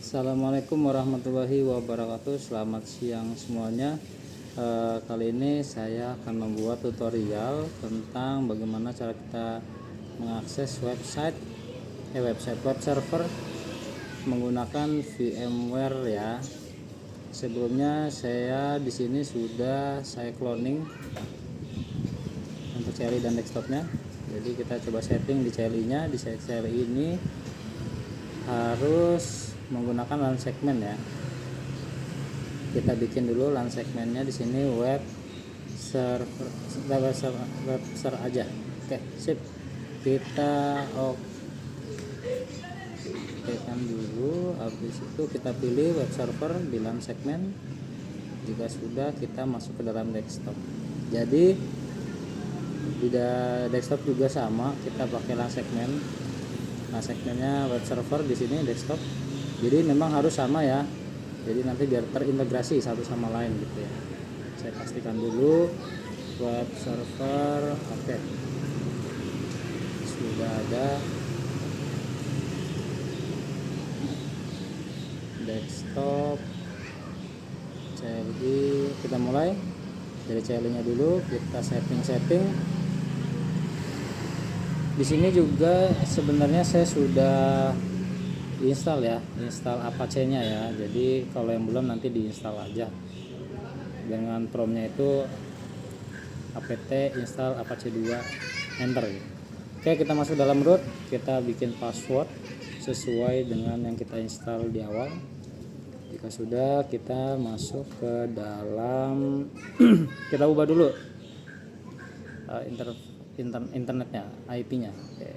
Assalamualaikum warahmatullahi wabarakatuh. Selamat siang semuanya. Kali ini saya akan membuat tutorial tentang bagaimana cara kita mengakses web server menggunakan VMware ya. Sebelumnya saya di sini sudah saya cloning untuk CLI dan desktopnya. Jadi kita coba setting di CLI-nya. Di CLI ini harus menggunakan LAN segmen ya. Kita bikin dulu LAN segmennya di sini web server aja. Oke, sip. Kita kan dulu, habis itu kita pilih web server di LAN segmen. Jika sudah, kita masuk ke dalam desktop. Jadi di desktop juga sama, kita pakai LAN segmen. Nah, segmennya web server di sini desktop. Jadi memang harus sama ya. Jadi nanti biar terintegrasi satu sama lain gitu ya. Saya pastikan dulu web server. Oke. Sudah ada. Desktop CLI, kita mulai dari CLI-nya dulu, kita setting. Di sini juga sebenarnya saya sudah install Apache-nya ya. Jadi kalau yang belum nanti diinstal aja dengan promnya itu apt install Apache 2 enter gitu. Oke, kita masuk dalam root, kita bikin password sesuai dengan yang kita install di awal. Jika sudah, kita masuk ke dalam kita ubah dulu internetnya, IP-nya. Oke.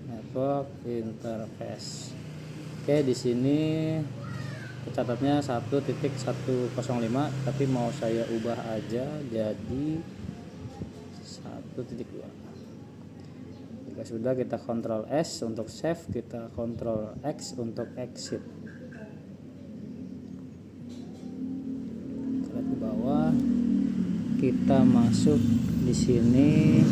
Network interface. Oke, di sini catatnya 1.105, tapi mau saya ubah aja jadi 1.2. Jika sudah, kita Ctrl S untuk save, kita Ctrl X untuk exit. Kita lihat ke bawah, kita masuk di sini.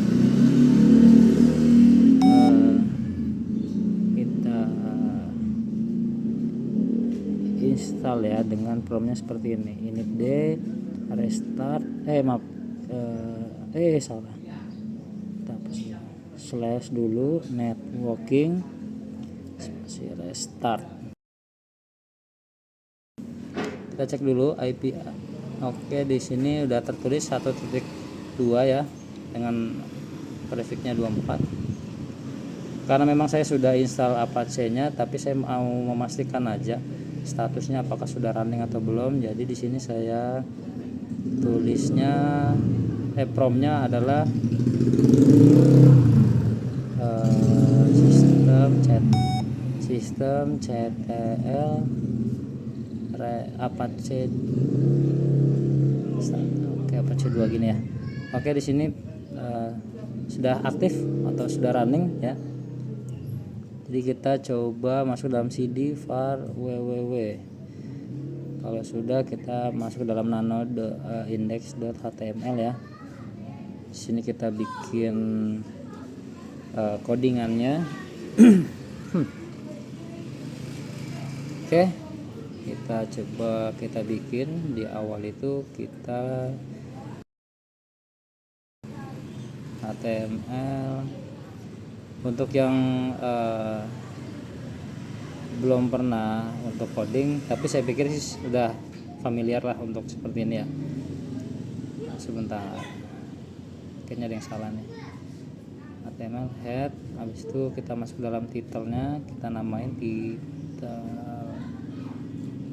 Install ya dengan promnya seperti ini, init d restart salah, slash dulu networking spasi restart. Kita cek dulu IP. Oke, di sini udah tertulis 1.2 ya dengan prefixnya 24. Karena memang saya sudah install Apache-nya, tapi saya mau memastikan aja statusnya apakah sudah running atau belum. Jadi di sini saya tulisnya promnya adalah sistem ctl Apache. Oke, Apache 2 gini ya. Oke, di sini sudah aktif atau sudah running ya. Jadi kita coba masuk dalam cd var www. Kalau sudah, kita masuk dalam nano index.html ya. Di sini kita bikin codingannya. Oke, kita coba kita bikin di awal itu kita HTML. Untuk yang belum pernah untuk coding, tapi saya pikir sih sudah familiar lah untuk seperti ini ya. Sebentar, kayaknya ada yang salah nih. HTML head, habis itu kita masuk dalam titelnya, kita namain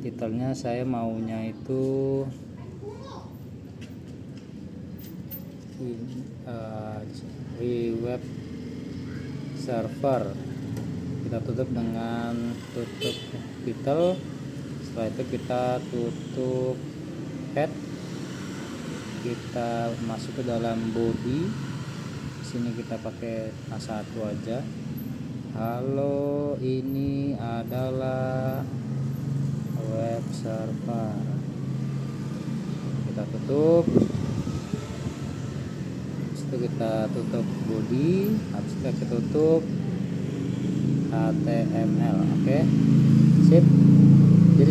titelnya saya maunya itu web server. Kita tutup dengan tutup title. Setelah itu kita tutup head, kita masuk ke dalam body. Sini kita pakai A1 aja. Halo, ini adalah web server. Kita tutup. Kita tutup body, habis itu kita tutup HTML. Oke, sip.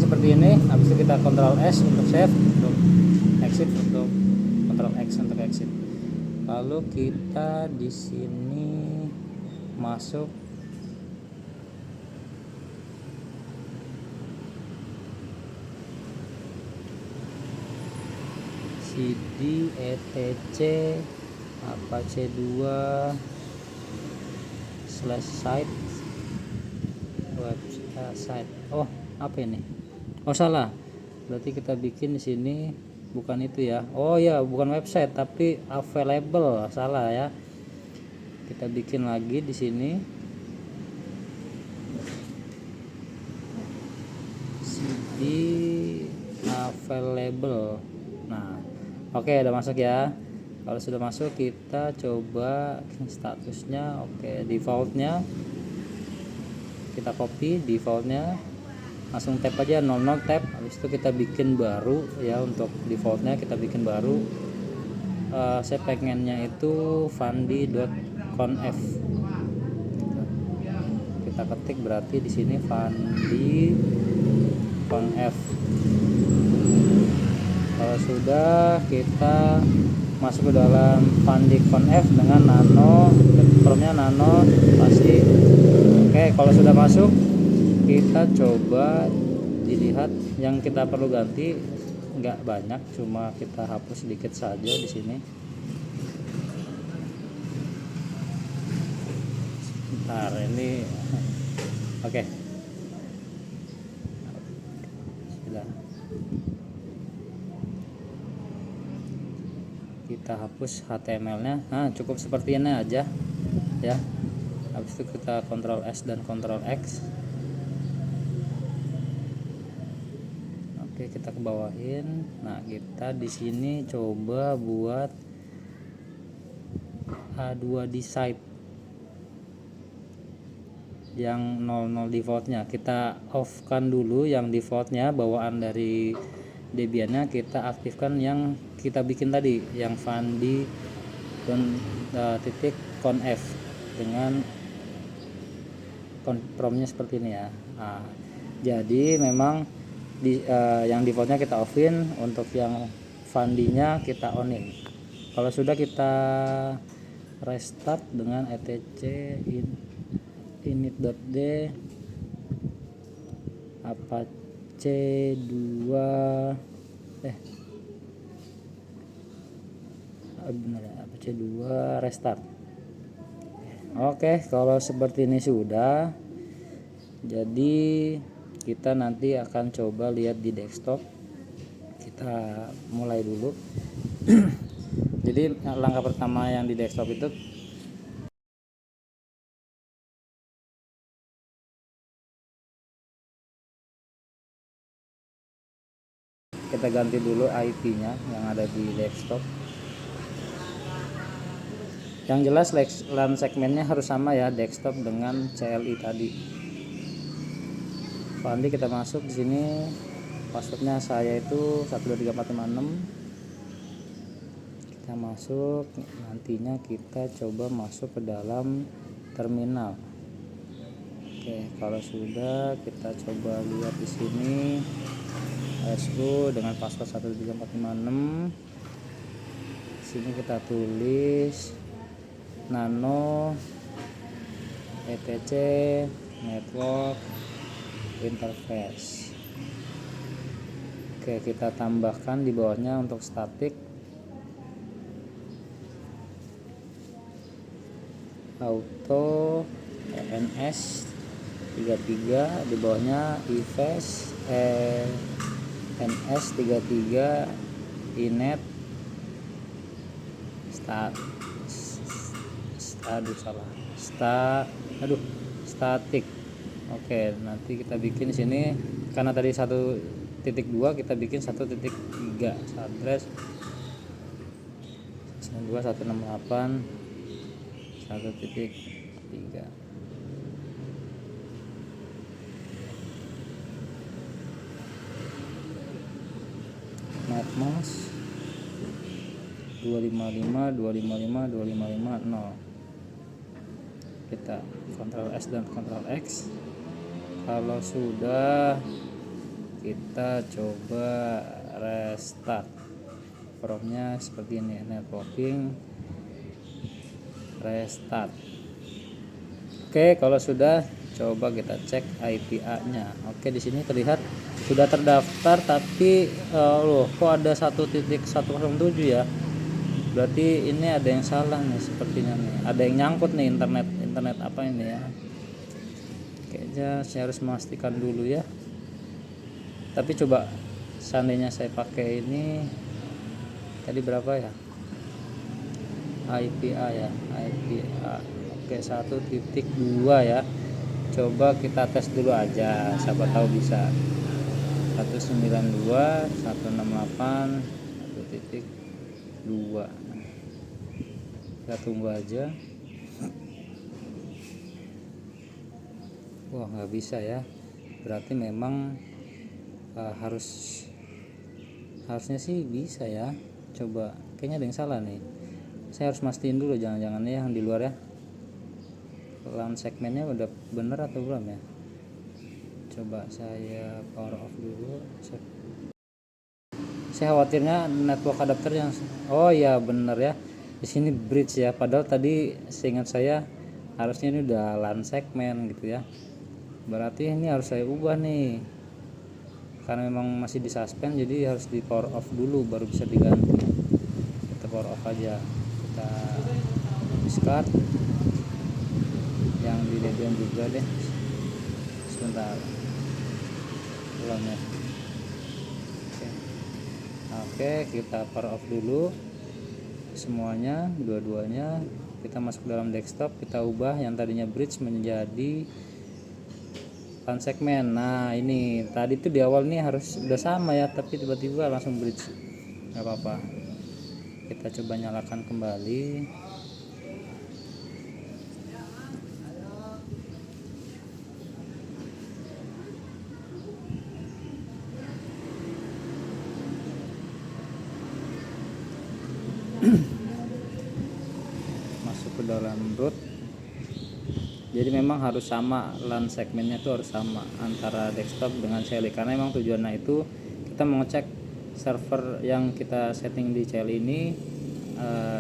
seperti ini. Habis itu kita Ctrl S untuk save, untuk exit, untuk Ctrl X untuk exit. Lalu kita di sini masuk cd etc apache 2 /site website. Oh, apa ini? Oh, salah. Berarti kita bikin di sini bukan itu ya. Oh ya, bukan website tapi available. Salah ya. Kita bikin lagi di sini. cd available. Nah, oke, udah masuk ya. Kalau sudah masuk, kita coba statusnya. Oke, defaultnya kita copy, defaultnya langsung tap aja 00 tab. Habis itu kita bikin baru ya, untuk defaultnya kita bikin baru. Saya pengennya itu fandi.conf. Kita ketik berarti di sini fandi.conf. Kalau sudah, kita masuk ke dalam fandi.conf dengan nano, promnya nano pasti. Oke, kalau sudah masuk, kita coba dilihat yang kita perlu ganti. Nggak banyak, cuma kita hapus sedikit saja di sini. Bentar, ini oke. Sudah. Kita hapus HTML-nya. Nah, cukup seperti ini aja ya. Habis itu kita Ctrl S dan Ctrl X. Oke, kita ke bawahin. Nah, kita di sini coba buat A2 di site yang 00 defaultnya. Kita off kan dulu yang defaultnya, bawaan dari Debiannya. Kita aktifkan yang kita bikin tadi, yang fandi dan titik conf dengan promnya seperti ini ya. Nah, jadi memang yang defaultnya kita offin, untuk yang fandinya kita onin. Kalau sudah, kita restart dengan etc init.d apache 2 benar ya, apache 2 restart. Oke, kalau seperti ini sudah. Jadi kita nanti akan coba lihat di desktop. Kita mulai dulu. Jadi langkah pertama yang di desktop itu, kita ganti dulu IP-nya yang ada di desktop. Yang jelas LAN segmennya harus sama ya, desktop dengan CLI tadi. Fandi kita masuk di sini. Passwordnya saya itu 123456. Kita masuk. Nantinya kita coba masuk ke dalam terminal. Oke, kalau sudah, kita coba lihat di sini SU dengan password 123456. Di sini kita tulis nano etc network interface. Oke, kita tambahkan di bawahnya untuk static auto ENS 33, di bawahnya EFS NS 33 inet static. Oke, nanti kita bikin di sini, karena tadi 1.2, kita bikin 1.3 address 168 1.3. netmas 255.255.255.0. Kita Ctrl S dan Ctrl X. Kalau sudah, kita coba restart. Promnya seperti ini, networking restart. Oke, kalau sudah, coba kita cek IPA nya. Oke, di sini terlihat sudah terdaftar, tapi loh kok ada 1.107 ya. Berarti ini ada yang salah nih sepertinya nih. Ada yang nyangkut nih, internet apa ini ya. Kayaknya saya harus memastikan dulu ya. Tapi coba seandainya saya pakai ini tadi berapa ya? IPA ya, IPA. Oke, 1.2 ya. Coba kita tes dulu aja, siapa tahu bisa. 192, 168, 1.2. Kita tunggu aja. Wah, nggak bisa ya. Berarti memang harusnya sih bisa ya. Coba, kayaknya ada yang salah nih. Saya harus mastiin dulu, jangan-jangan yang di luar ya. LAN segmennya udah bener atau belum ya. Coba saya power off dulu. Saya khawatirnya network adapter yang oh ya bener ya, di sini bridge ya, padahal tadi seingat saya harusnya ini udah LAN segmen gitu ya. Berarti ini harus saya ubah nih, karena memang masih di suspend, jadi harus di power off dulu baru bisa diganti. Kita power off aja, kita discard yang di Debian juga deh. Sebentar, belum ya. Oke, kita power off dulu semuanya, dua-duanya. Kita masuk dalam desktop, kita ubah yang tadinya bridge menjadi LAN segmen. Nah ini tadi tuh di awal nih harus udah sama ya, tapi tiba-tiba langsung bridge. Gak apa-apa, kita coba nyalakan kembali. Masuk ke dalam root. Jadi memang harus sama, LAN segmennya itu harus sama antara desktop dengan CLI, karena memang tujuannya itu kita mau ngecek server yang kita setting di CLI ini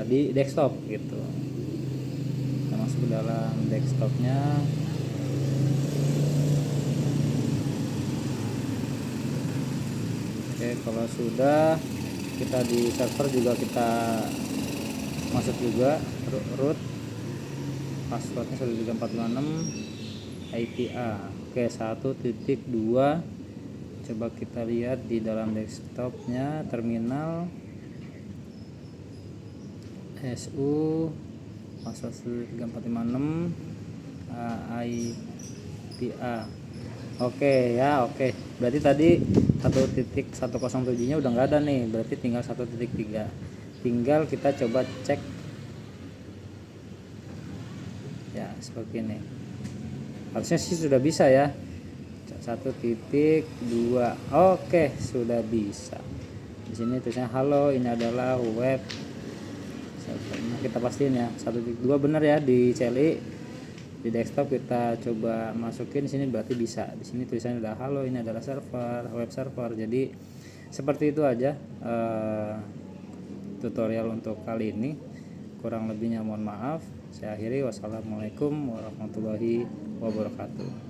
di desktop gitu. Kita masuk ke dalam desktopnya. Oke, kalau sudah, kita di server juga kita masuk juga root, passwordnya 13456 IPA. Oke, 1.2. Coba kita lihat di dalam desktopnya, terminal SU password 13456 IPA. Oke ya, oke. Berarti tadi 1.107-nya udah nggak ada nih, berarti tinggal 1.3. Tinggal kita coba cek ya, seperti ini. Harusnya sih sudah bisa ya. 1.2. Oke, sudah bisa. Di sini tulisannya halo, ini adalah web. Kita pastiin ya, 1.2 benar ya di CLI. Di desktop kita coba masukin di sini, berarti bisa. Di sini tulisannya udah halo, ini adalah server, web server. Jadi seperti itu aja tutorial untuk kali ini. Kurang lebihnya mohon maaf. Saya akhiri, wassalamualaikum warahmatullahi wabarakatuh.